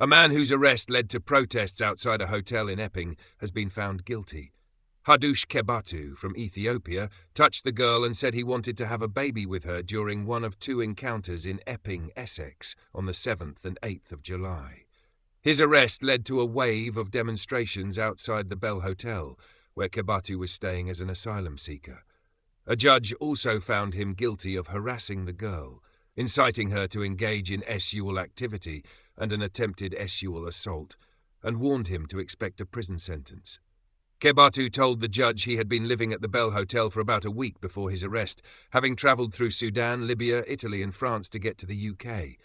A man whose arrest led to protests outside a hotel in Epping has been found guilty. Hadush Kebatu from Ethiopia touched the girl and said he wanted to have a baby with her during one of 2 encounters in Epping, Essex, on the 7th and 8th of July. His arrest led to a wave of demonstrations outside the Bell Hotel, where Kebatu was staying as an asylum seeker. A judge also found him guilty of harassing the girl, inciting her to engage in sexual activity and an attempted sexual assault, and warned him to expect a prison sentence. Kebatu told the judge he had been living at the Bell Hotel for about a week before his arrest, having travelled through Sudan, Libya, Italy and France to get to the UK.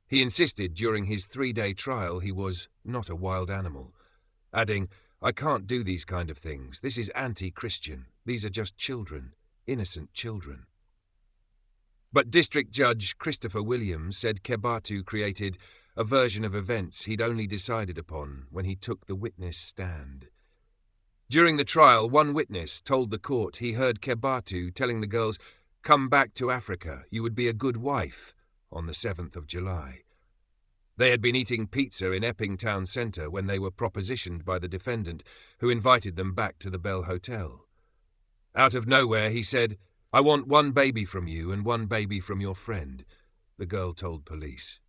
He insisted during his 3-day trial he was not a wild animal, adding, "I can't do these kind of things. This is anti-Christian. These are just children, innocent children." But District Judge Christopher Williams said Kebatu created a version of events he'd only decided upon when he took the witness stand. During the trial, one witness told the court he heard Kebatu telling the girls, "Come back to Africa, you would be a good wife," on the 7th of July. They had been eating pizza in Epping town centre when they were propositioned by the defendant, who invited them back to the Bell Hotel. Out of nowhere, he said, "I want 1 baby from you and 1 baby from your friend," the girl told police.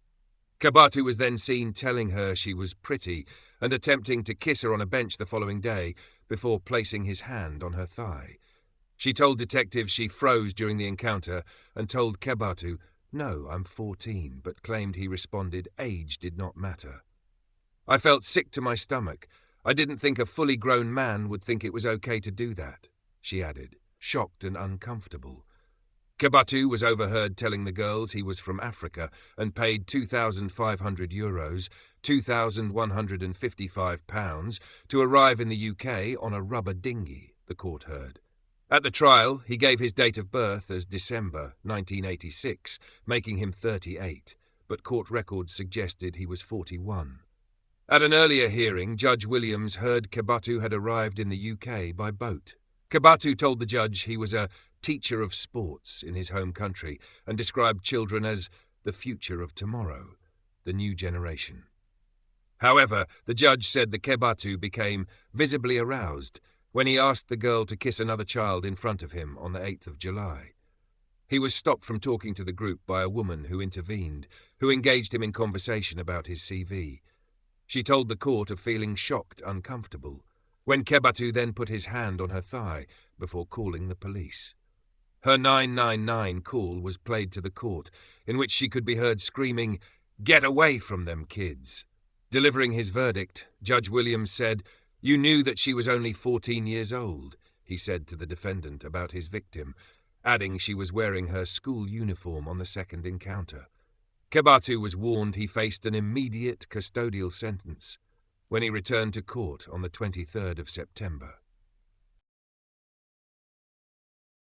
Kebatu was then seen telling her she was pretty and attempting to kiss her on a bench the following day before placing his hand on her thigh. She told detectives she froze during the encounter and told Kebatu, "No, I'm 14, but claimed he responded age did not matter. "I felt sick to my stomach. I didn't think a fully grown man would think it was okay to do that," she added, shocked and uncomfortable. Kebatu was overheard telling the girls he was from Africa and paid €2,500, £2,155, to arrive in the UK on a rubber dinghy, the court heard. At the trial, he gave his date of birth as December 1986, making him 38, but court records suggested he was 41. At an earlier hearing, Judge Williams heard Kebatu had arrived in the UK by boat. Kebatu told the judge he was a teacher of sports in his home country and described children as the future of tomorrow, the new generation. However, the judge said the Kebatu became visibly aroused when he asked the girl to kiss another child in front of him on the 8th of July. He was stopped from talking to the group by a woman who intervened, who engaged him in conversation about his CV. She told the court of feeling shocked, uncomfortable, when Kebatu then put his hand on her thigh before calling the police. Her 999 call was played to the court, in which she could be heard screaming, "Get away from them, kids." Delivering his verdict, Judge Williams said, "You knew that she was only 14 years old," he said to the defendant about his victim, adding she was wearing her school uniform on the second encounter. Kebatu was warned he faced an immediate custodial sentence when he returned to court on the 23rd of September.